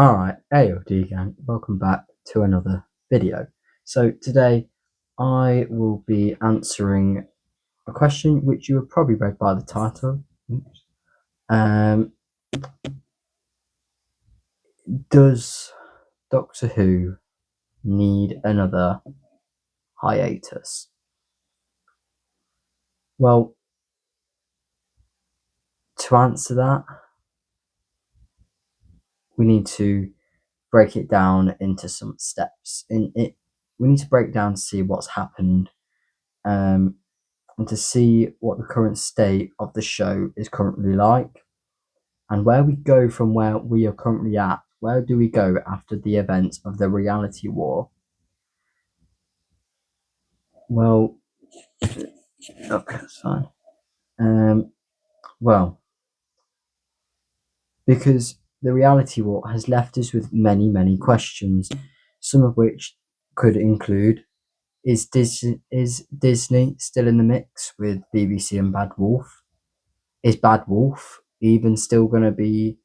Alright, AOD gang, welcome back to another video. So today I will be answering a question which you have probably read by the title. Um, does Doctor Who need another hiatus? Well, to answer that, we need to break it down into some steps. We need to break down to see what's happened, and to see what the current state of the show is currently like, and where we go from where we are currently at. Where do we go after the events of the reality war? Well, okay, that's fine. Well, because the reality war has left us with many, many questions, some of which could include: is Disney still in the mix with BBC and Bad Wolf? Is Bad Wolf even still going to be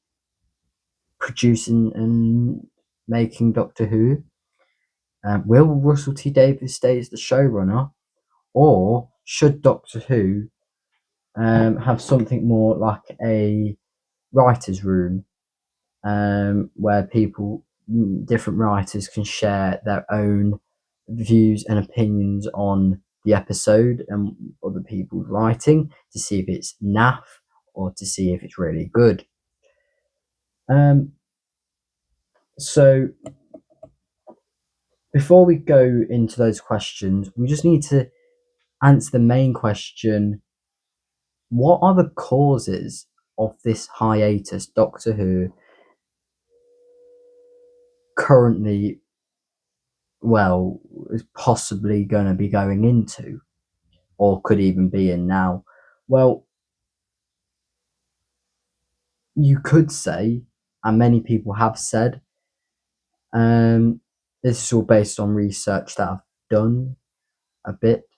producing and making Doctor Who? Will Russell T Davies stay as the showrunner, or should Doctor Who have something more like a writer's room, where different writers can share their own views and opinions on the episode and other people's writing to see if it's naff or to see if it's really good? Um, so before we go into those questions, we just need to answer the main question: what are the causes of this hiatus Doctor Who currently, well, is possibly going to be going into, or could even be in now? Well, you could say, and many people have said, this is all based on research that I've done a bit.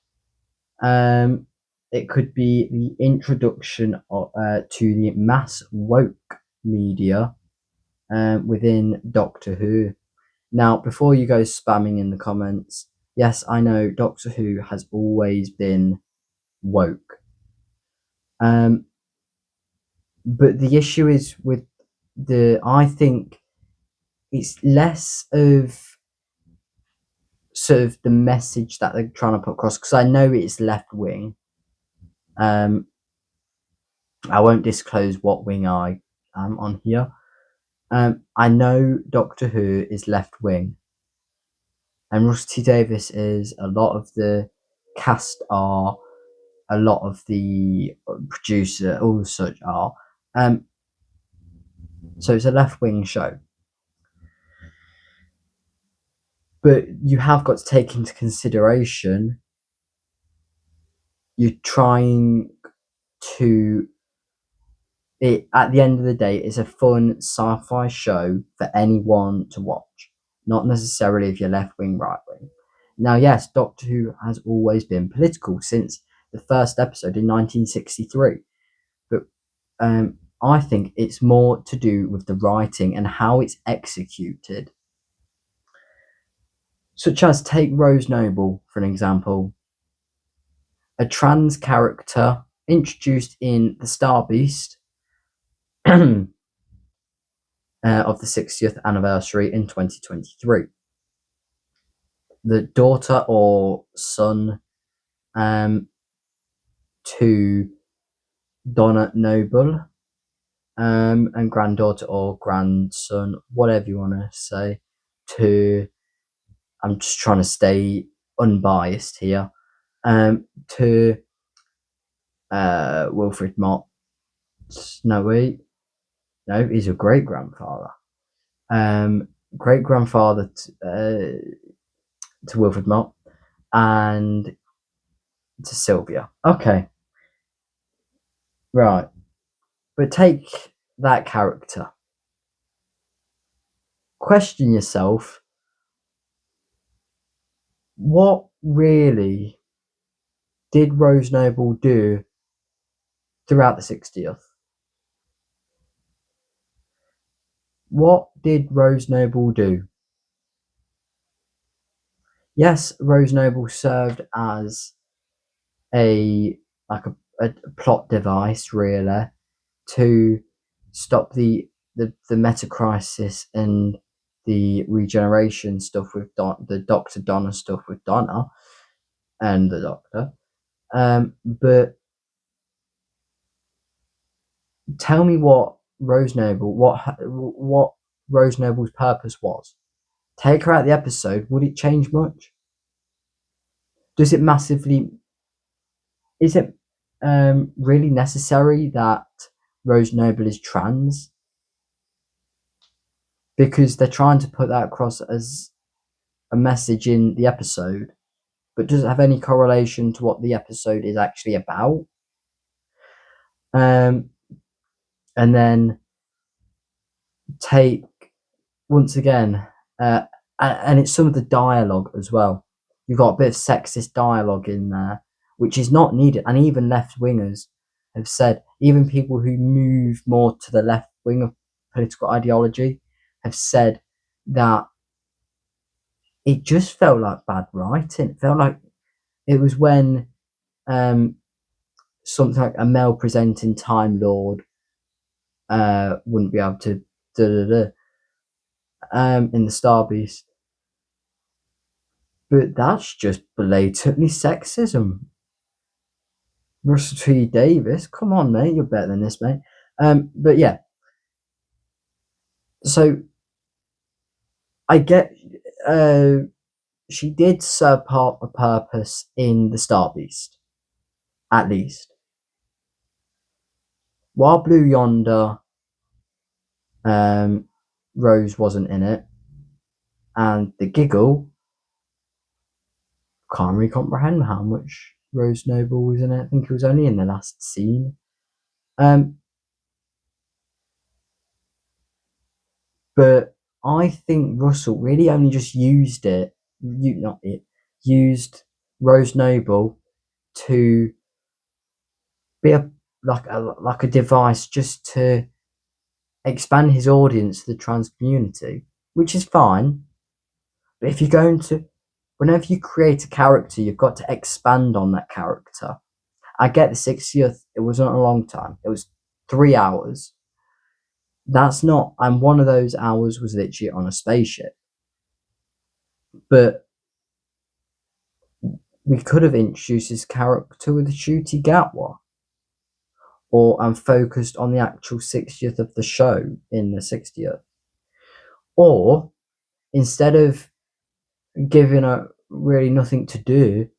It could be the introduction to the mass woke media within Doctor Who. Now, before you go spamming in the comments, yes, I know Doctor Who has always been woke. But the issue is with I think it's less of sort of the message that they're trying to put across, because I know it's left wing. I won't disclose what wing I am on here. I know Doctor Who is left wing, and Russell T Davies is. A lot of the cast are. A lot of the producer, all such are. So it's a left wing show, but you have got to take into consideration you're trying to. It at the end of the day, it's a fun sci-fi show for anyone to watch, not necessarily if you're left wing, right wing. Now, yes, Doctor Who has always been political since the first episode in 1963, but I think it's more to do with the writing and how it's executed. Such as, take Rose Noble for an example, a trans character introduced in The Star Beast of the 60th anniversary in 2023. The daughter or son to Donna Noble, and granddaughter or grandson, whatever you want to say, to, I'm just trying to stay unbiased here, to Wilfred Mott Snowy. No, he's a great grandfather. Great grandfather to Wilfred Mott and to Sylvia. Okay, right. But take that character. Question yourself, what really did Rose Noble do throughout the 60th? What did Rose Noble do? Yes, Rose Noble served as a a plot device, really, to stop the meta crisis and the regeneration stuff with the Doctor Donna stuff with Donna and the Doctor. But tell me what Rose Noble's purpose was. Take her out of the episode. Would it change much? Does it massively? Is it really necessary that Rose Noble is trans? Because they're trying to put that across as a message in the episode, but does it have any correlation to what the episode is actually about? And then take once again, and it's some of the dialogue as well. You've got a bit of sexist dialogue in there, which is not needed. And even left wingers have said, even people who move more to the left wing of political ideology have said that it just felt like bad writing. It felt like it was when something like a male presenting Time Lord wouldn't be able to in the Star Beast. But that's just blatantly sexism. Russell T Davis, come on, mate, you're better than this, mate. But yeah, so I get she did serve part of a purpose in the Star Beast, at least. While Blue Yonder, Rose wasn't in it, and the Giggle, can't really comprehend how much Rose Noble was in it. I think it was only in the last scene. But I think Russell really only just used used Rose Noble to be like a device just to expand his audience to the trans community, which is fine. But if you're going to, whenever you create a character, you've got to expand on that character. I get the 60th, it wasn't a long time. It was 3 hours. That's not, and one of those hours was literally on a spaceship. But we could have introduced his character with Ncuti Gatwa, or and focused on the actual 60th of the show in the 60th. Or instead of giving her really nothing to do,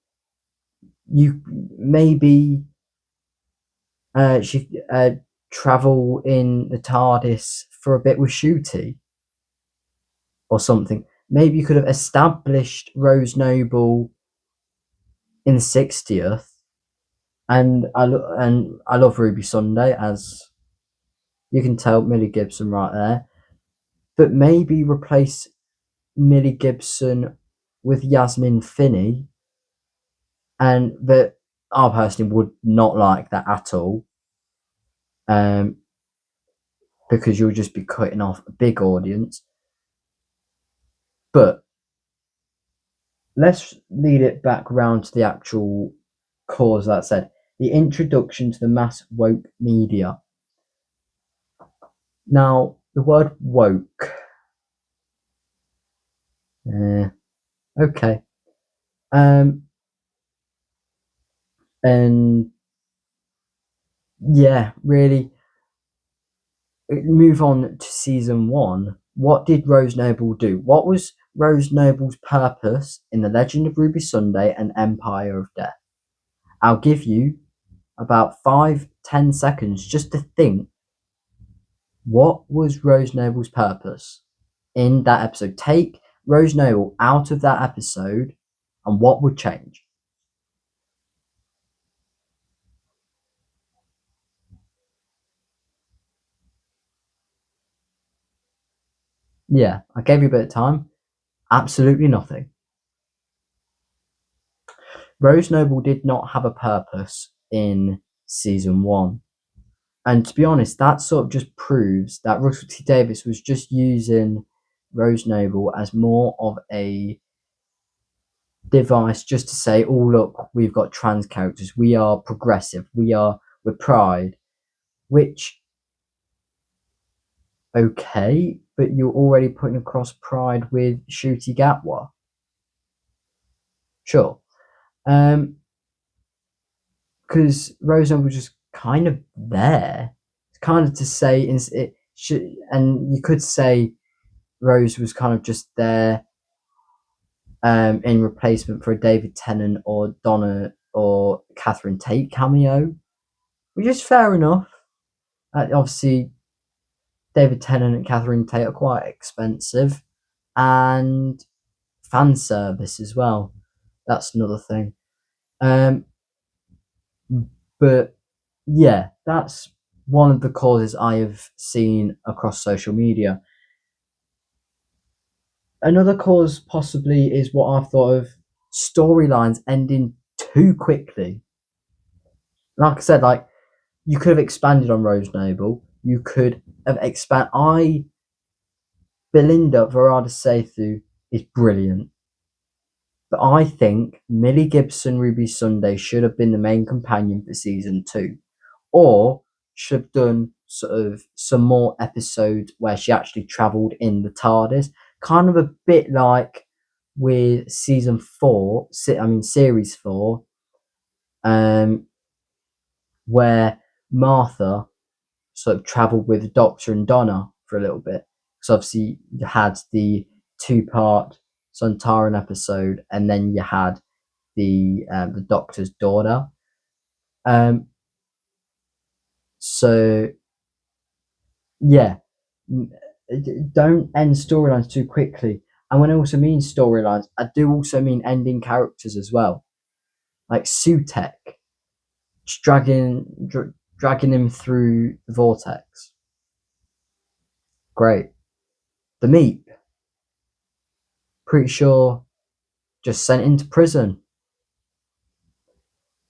you maybe she travel in the TARDIS for a bit with Ncuti or something. Maybe you could have established Rose Noble in the 60th, and I love Ruby Sunday, as you can tell, Millie Gibson right there. But maybe replace Millie Gibson with Yasmin Finney, and that I personally would not like that at all, because you'll just be cutting off a big audience. But let's lead it back round to the actual cause. That said, the introduction to the mass woke media. Now, the word woke. Okay. And yeah, really move on to season 1. What did Rose Noble do? What was Rose Noble's purpose in The Legend of Ruby Sunday and Empire of Death? I'll give you about 5-10 seconds just to think. What was Rose Noble's purpose in that episode? Take Rose Noble out of that episode, and what would change? Yeah, I gave you a bit of time. Absolutely nothing. Rose Noble did not have a purpose in season 1. And to be honest, that sort of just proves that Russell T Davies was just using Rose Noble as more of a device just to say, oh look, we've got trans characters, we are progressive, we're Pride, which okay, but you're already putting across Pride with Shooty Gatwa. Sure. Because Rose Noble was just kind of there. It's kind of to say it should, and you could say Rose was kind of just there in replacement for a David Tennant or Donna or Catherine Tate cameo, which is fair enough. Obviously, David Tennant and Catherine Tate are quite expensive, and fan service as well. That's another thing. But yeah, that's one of the causes I have seen across social media. Another cause possibly is what I've thought of storylines ending too quickly. Like I said, like you could have expanded on Rose Noble. You could have Belinda Verada Sethu is brilliant. But I think Millie Gibson Ruby Sunday should have been the main companion for season 2. Or should have done sort of some more episodes where she actually travelled in the TARDIS. Kind of a bit like with season 4, series 4, where Martha sort of travelled with the Doctor and Donna for a little bit. Because obviously you had the 2-part Sontaran episode, and then you had the Doctor's daughter. So yeah, don't end storylines too quickly. And when I also mean storylines, I do also mean ending characters as well, like Sutek, just dragging him through the vortex. Great. The Meep, pretty sure, just sent into prison.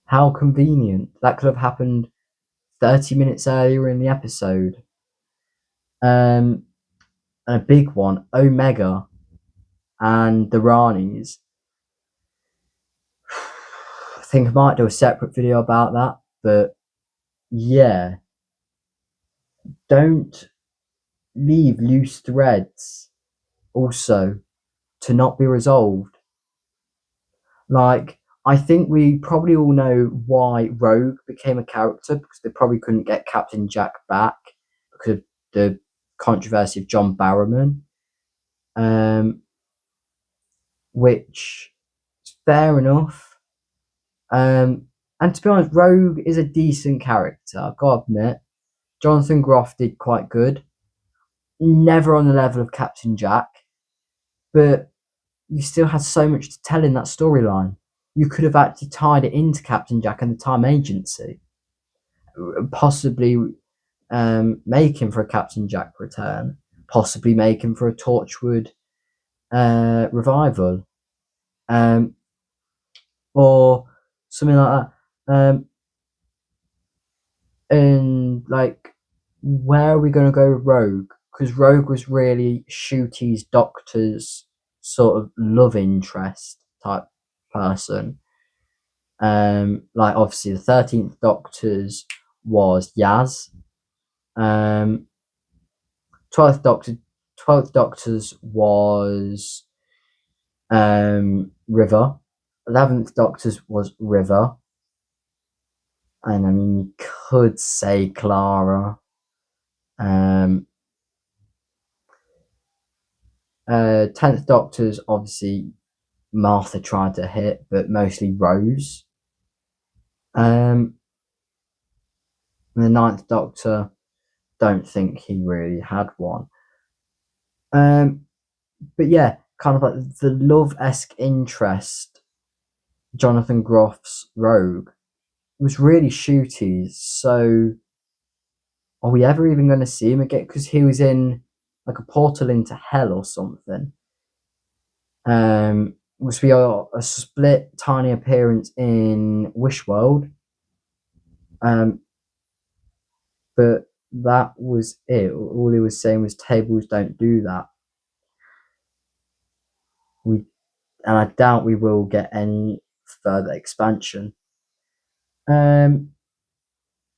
How convenient. That could have happened 30 minutes earlier in the episode. And a big one, Omega and the Ranis. I think I might do a separate video about that, but yeah, don't leave loose threads also to not be resolved. Like, I think we probably all know why Rogue became a character, because they probably couldn't get Captain Jack back because of the controversy of John Barrowman, which is fair enough. And to be honest, Rogue is a decent character, I've got to admit. Jonathan Groff did quite good. Never on the level of Captain Jack, but you still had so much to tell in that storyline. You could have actually tied it into Captain Jack and the Time Agency, possibly making for a Captain Jack return, possibly making for a Torchwood revival, or something like that. And like, where are we going to go with Rogue? Because Rogue was really Shooty's Doctor's sort of love interest type person. Like obviously the 13th Doctor's was Yaz. 12th Doctor 12th Doctor's was River. 11th Doctor's was River. And I mean you could say Clara. 10th Doctor's obviously Martha tried to hit, but mostly Rose. And the 9th Doctor, don't think he really had one. But yeah, kind of like the love-esque interest, Jonathan Groff's Rogue, was really Shooty's. So are we ever even going to see him again? Because he was in like a portal into hell or something. Which we are a split tiny appearance in Wish World. But but that was it. All he was saying was tables don't do that. And I doubt we will get any further expansion. And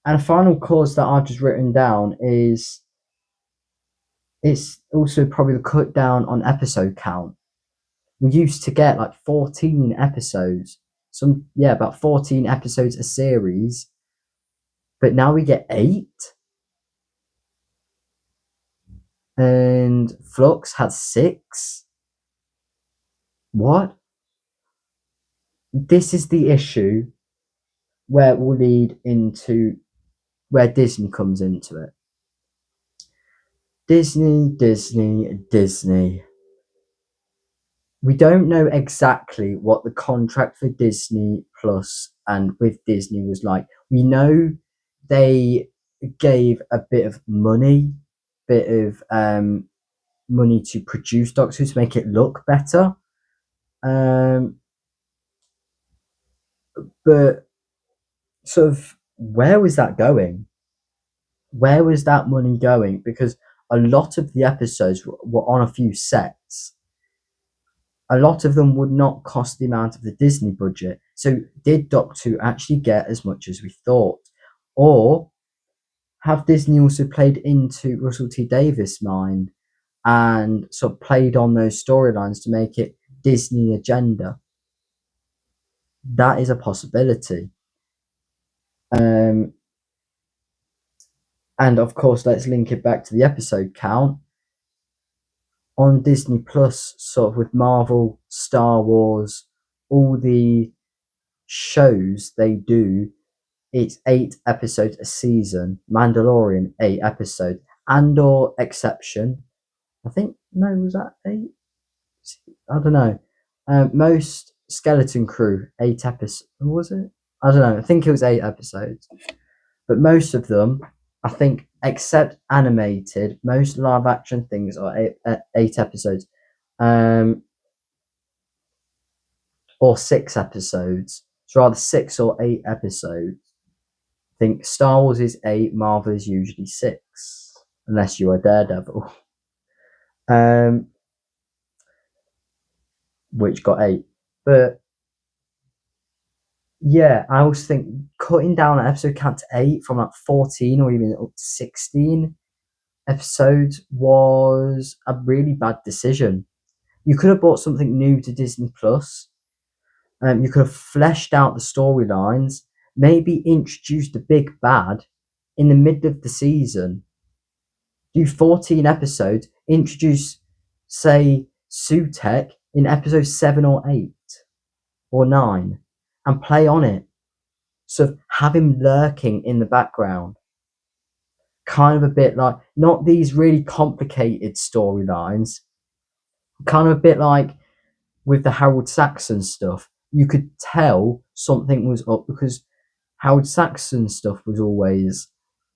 a final clause that I've just written down is it's also probably the cut down on episode count. We used to get like 14 episodes, about 14 episodes a series, but now we get 8. And Flux had 6. What? This is the issue where it will lead into where Disney comes into it. Disney. We don't know exactly what the contract for Disney Plus and with Disney was like. We know they gave a bit of money to produce Doctor Who to make it look better. But sort of, where was that going? Where was that money going? Because a lot of the episodes were on a few sets. A lot of them would not cost the amount of the Disney budget. So did Doctor Who actually get as much as we thought? Or have Disney also played into Russell T Davies' mind and sort of played on those storylines to make it Disney agenda? That is a possibility. And of course, let's link it back to the episode count. On Disney Plus, sort of with Marvel, Star Wars, all the shows they do, it's 8 episodes a season. Mandalorian, 8 episodes. Andor exception. I think, no, was that 8? I don't know. Most Skeleton Crew, 8 episodes. Was it? I don't know. I think it was 8 episodes. But most of them, I think, except animated, most live action things are 8 episodes. Or 6 episodes. It's rather 6 or 8 episodes. I think Star Wars is 8, Marvel is usually 6. Unless you are Daredevil. Which got 8. But yeah, I always think cutting down an episode count to 8 from like 14 or even up to 16 episodes was a really bad decision. You could have brought something new to Disney Plus. You could have fleshed out the storylines, maybe introduced a big bad in the middle of the season. Do 14 episodes, introduce, say, Sutek in episode 7 or 8 or 9, and play on it. So have him lurking in the background. Kind of a bit like, not these really complicated storylines, kind of a bit like with the Harold Saxon stuff. You could tell something was up because Howard Saxon stuff was always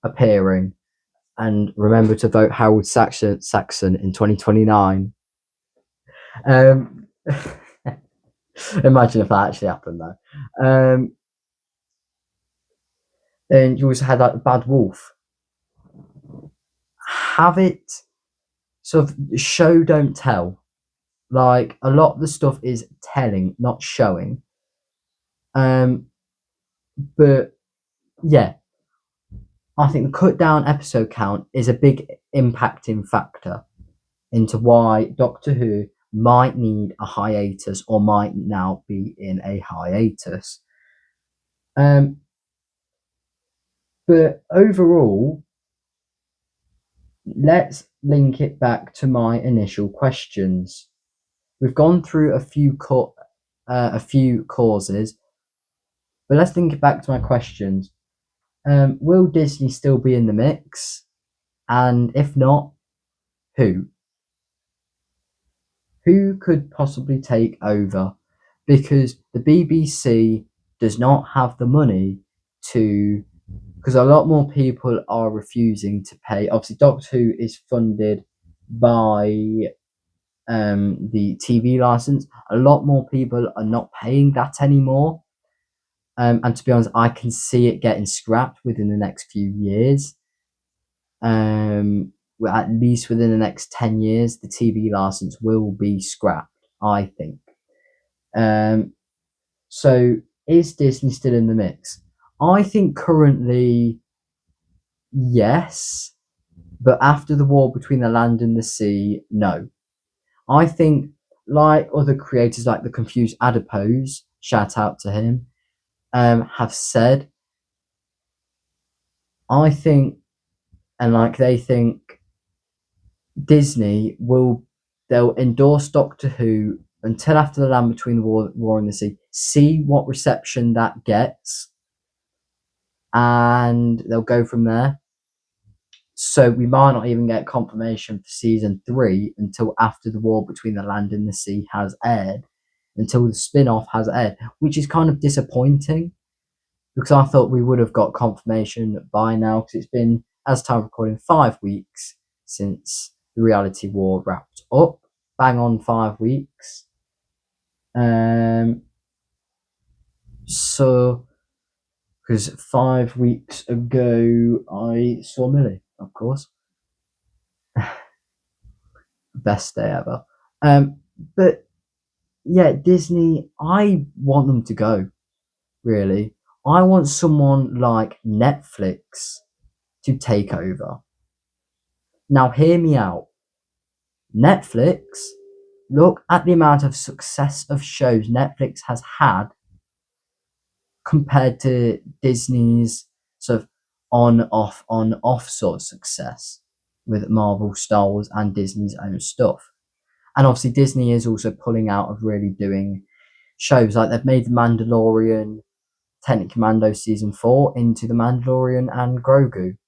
appearing. And remember to vote Howard Saxon in 2029. Imagine if that actually happened, though. And you also had like Bad Wolf. Have it sort of show, don't tell. Like a lot of the stuff is telling, not showing. But yeah, I think the cut down episode count is a big impacting factor into why Doctor Who might need a hiatus or might now be in a hiatus. But overall, let's link it back to my initial questions. We've gone through a few causes, but let's link it back to my questions. Will Disney still be in the mix? And if not, who? Who could possibly take over? Because the BBC does not have the money to, because a lot more people are refusing to pay. Obviously, Doctor Who is funded by the TV license. A lot more people are not paying that anymore. And to be honest, I can see it getting scrapped within the next few years. At least within the next 10 years, the TV license will be scrapped, I think. So is Disney still in the mix? I think currently, yes, but after the war between the land and the sea, no. I think, like other creators, like the Confused Adipose, shout out to him, have said, I think, and like they think, Disney they'll endorse Doctor Who until after the Land Between the War and the Sea, see what reception that gets, and they'll go from there. So we might not even get confirmation for season 3 until after the War Between the Land and the Sea has aired, until the spin-off has aired, which is kind of disappointing because I thought we would have got confirmation by now because it's been, as time of recording, 5 weeks since the reality war wrapped up. Bang on 5 weeks. So, because 5 weeks ago I saw Millie, of course. Best day ever. But yeah, Disney, I want them to go, really. I want someone like Netflix to take over. Now, hear me out. Netflix, look at the amount of success of shows Netflix has had compared to Disney's sort of on off sort of success with Marvel, Star Wars, and Disney's own stuff. And obviously, Disney is also pulling out of really doing shows like they've made The Mandalorian, technically Mando season 4 into The Mandalorian and Grogu.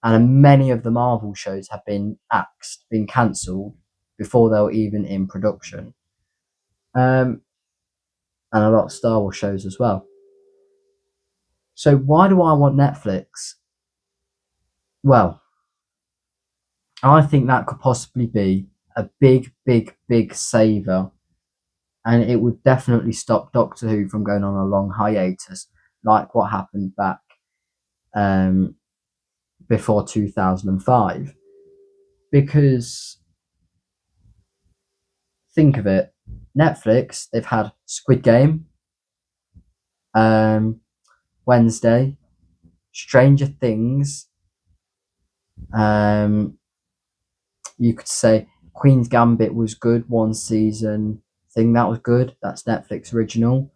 And many of the Marvel shows have been axed, been cancelled before they were even in production. And a lot of Star Wars shows as well. So why do I want Netflix? Well, I think that could possibly be a big, big, big saver. And it would definitely stop Doctor Who from going on a long hiatus, like what happened back before 2005. Because think of it, Netflix, they've had Squid Game, Wednesday, Stranger Things, you could say Queen's Gambit was good, one season thing that was good. That's Netflix original.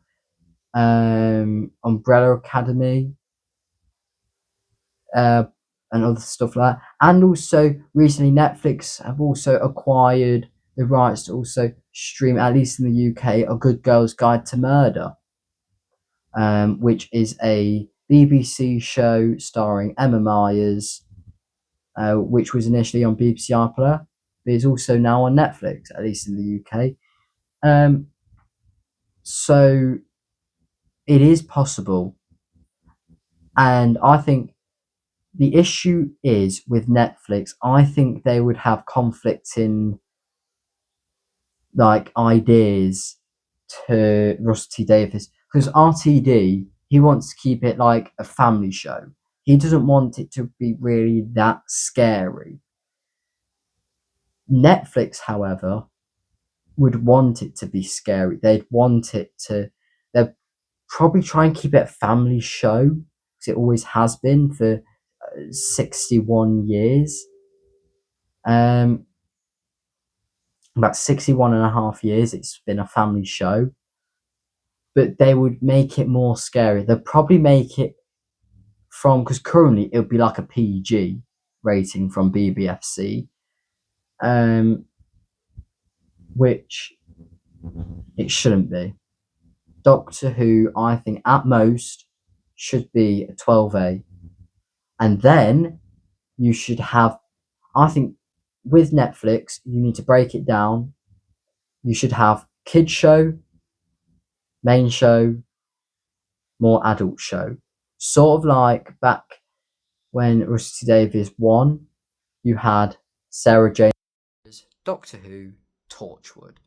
Umbrella Academy, and other stuff like that. And also recently Netflix have also acquired the rights to also stream, at least in the UK, A Good Girl's Guide to Murder, which is a BBC show starring Emma Myers, which was initially on BBC iPlayer, but is also now on Netflix, at least in the UK. So it is possible. And I think the issue is with Netflix, I think they would have conflicting like ideas to Rusty Davis, because RTD, he wants to keep it like a family show. He doesn't want it to be really that scary. Netflix, however, would want it to be scary. They'd probably try and keep it a family show because it always has been for 61 years. About 61 and a half years it's been a family show, but they would make it more scary. They'd probably make it from, because currently it would be like a PG rating from BBFC, which it shouldn't be. Doctor Who, I think at most should be a 12A, and then you should have, I think with Netflix you need to break it down. You should have kids show, main show, more adult show, sort of like back when Rusty Davies won, you had Sarah Jane Doctor Who, Torchwood.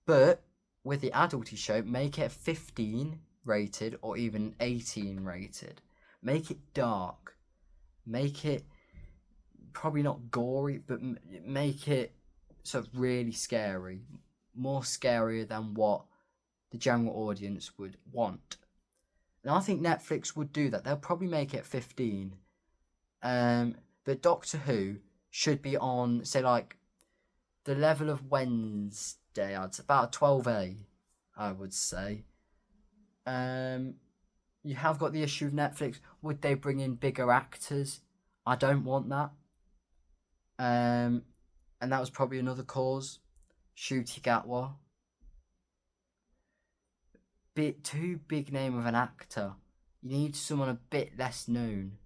But with the adulty show, make it 15 rated or even 18 rated. Make it dark. Make it probably not gory, but make it sort of really scary, more scarier than what the general audience would want. And I think Netflix would do that. They'll probably make it 15. But Doctor Who should be on, say, like, the level of Wednesday. I'd say about 12A, I would say. You have got the issue of Netflix. Would they bring in bigger actors? I don't want that. And that was probably another cause. Ncuti Gatwa. Bit too big name of an actor. You need someone a bit less known.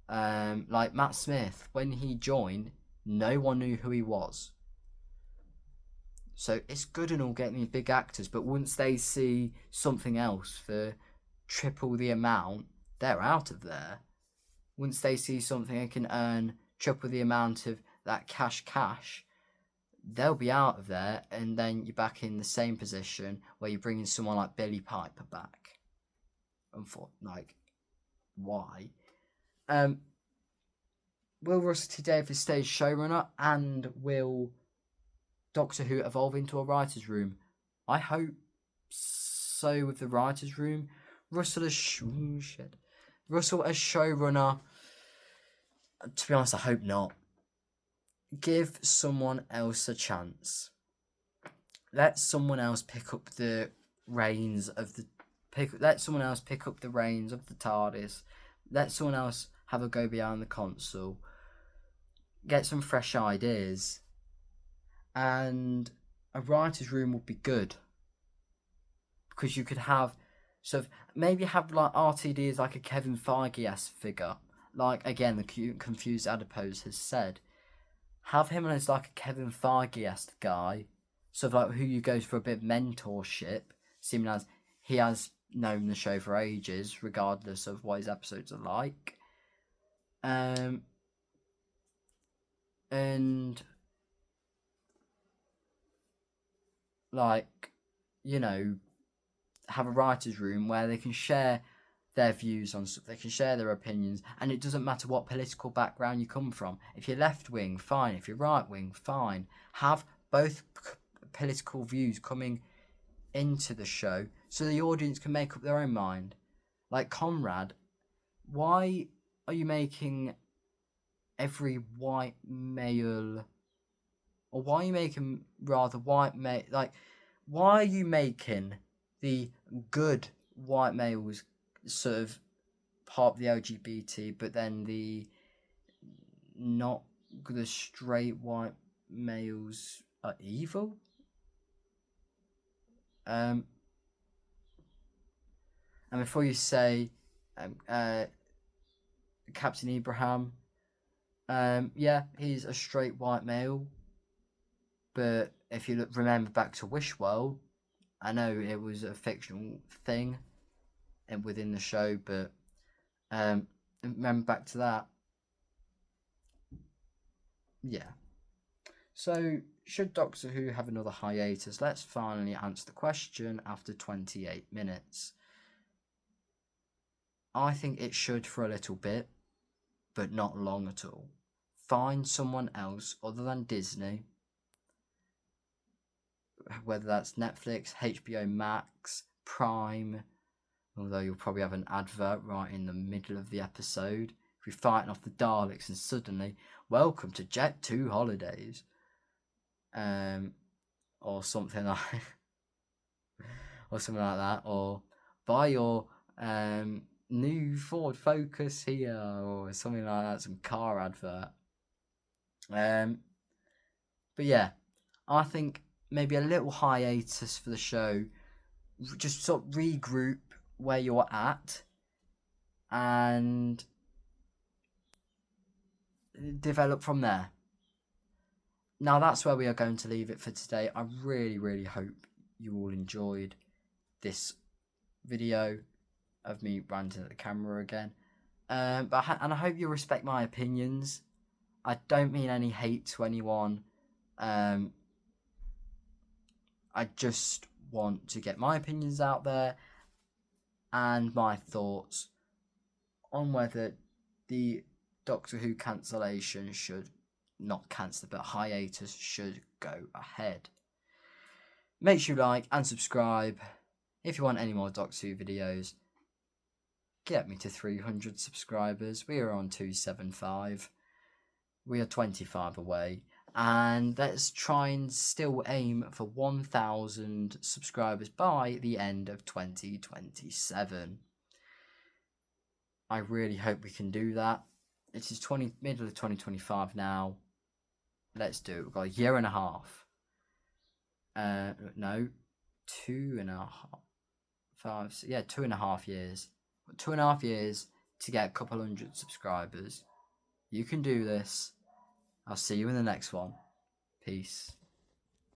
Like Matt Smith, when he joined, no one knew who he was. So it's good and all getting these big actors, but once they see something else for triple the amount, they're out of there. Once they see something they can earn triple the amount of that cash, they'll be out of there, and then you're back in the same position where you're bringing someone like Billy Piper back. Like, why? Will Russell T Davies stay as showrunner, and will Doctor Who evolve into a writer's room? I hope so with the writer's room. Russell as showrunner, to be honest, I hope not. Give someone else a chance. Let someone else pick up the reins of the Let someone else pick up the reins of the TARDIS. Let someone else have a go behind the console. Get some fresh ideas. And a writer's room would be good. Because you could have maybe have like RTD as like a Kevin Feige-esque figure. Like, again, the Confused Adipose has said. Have him as like a Kevin Feige-esque guy. Sort of like who you go for a bit of mentorship. Seeming as he has known the show for ages, regardless of what his episodes are like. And like, have a writer's room where they can share their views on stuff, they can share their opinions, and it doesn't matter what political background you come from. If you're left wing, fine. If you're right wing, fine. Have both political views coming into the show so the audience can make up their own mind. Like Conrad, why are you making every white male, or why are you making rather white male, like, why are you making the good white males sort of part of the LGBT, but then the straight white males are evil? And before you say Captain Abraham, yeah, he's a straight white male, but if you remember back to Wishworld, I know it was a fictional thing and within the show, but remember back to that. Yeah. So, should Doctor Who have another hiatus? Let's finally answer the question after 28 minutes. I think it should for a little bit, but not long at all. Find someone else other than Disney, whether that's Netflix, HBO Max, Prime, although you'll probably have an advert right in the middle of the episode. If you're fighting off the Daleks and suddenly, welcome to Jet 2 holidays. Or something like that, or buy your new Ford Focus here, or something like that, some car advert. But yeah, I think maybe a little hiatus for the show, just sort of regroup where you're at and develop from there. Now that's where we are going to leave it for today. I really, really hope you all enjoyed this video of me ranting at the camera again. And I hope you respect my opinions. I don't mean any hate to anyone. I just want to get my opinions out there and my thoughts on whether the Doctor Who cancellation should not cancel, but hiatus should go ahead. Make sure you like and subscribe. If you want any more Doctor Who videos, get me to 300 subscribers. We are on 275. We are 25 away. And let's try and still aim for 1,000 subscribers by the end of 2027. I really hope we can do that. It is middle of 2025 now. Let's do it. We've got a year and a half. No, 2.5. Yeah, 2.5 years. 2.5 years to get a couple hundred subscribers. You can do this. I'll see you in the next one. Peace.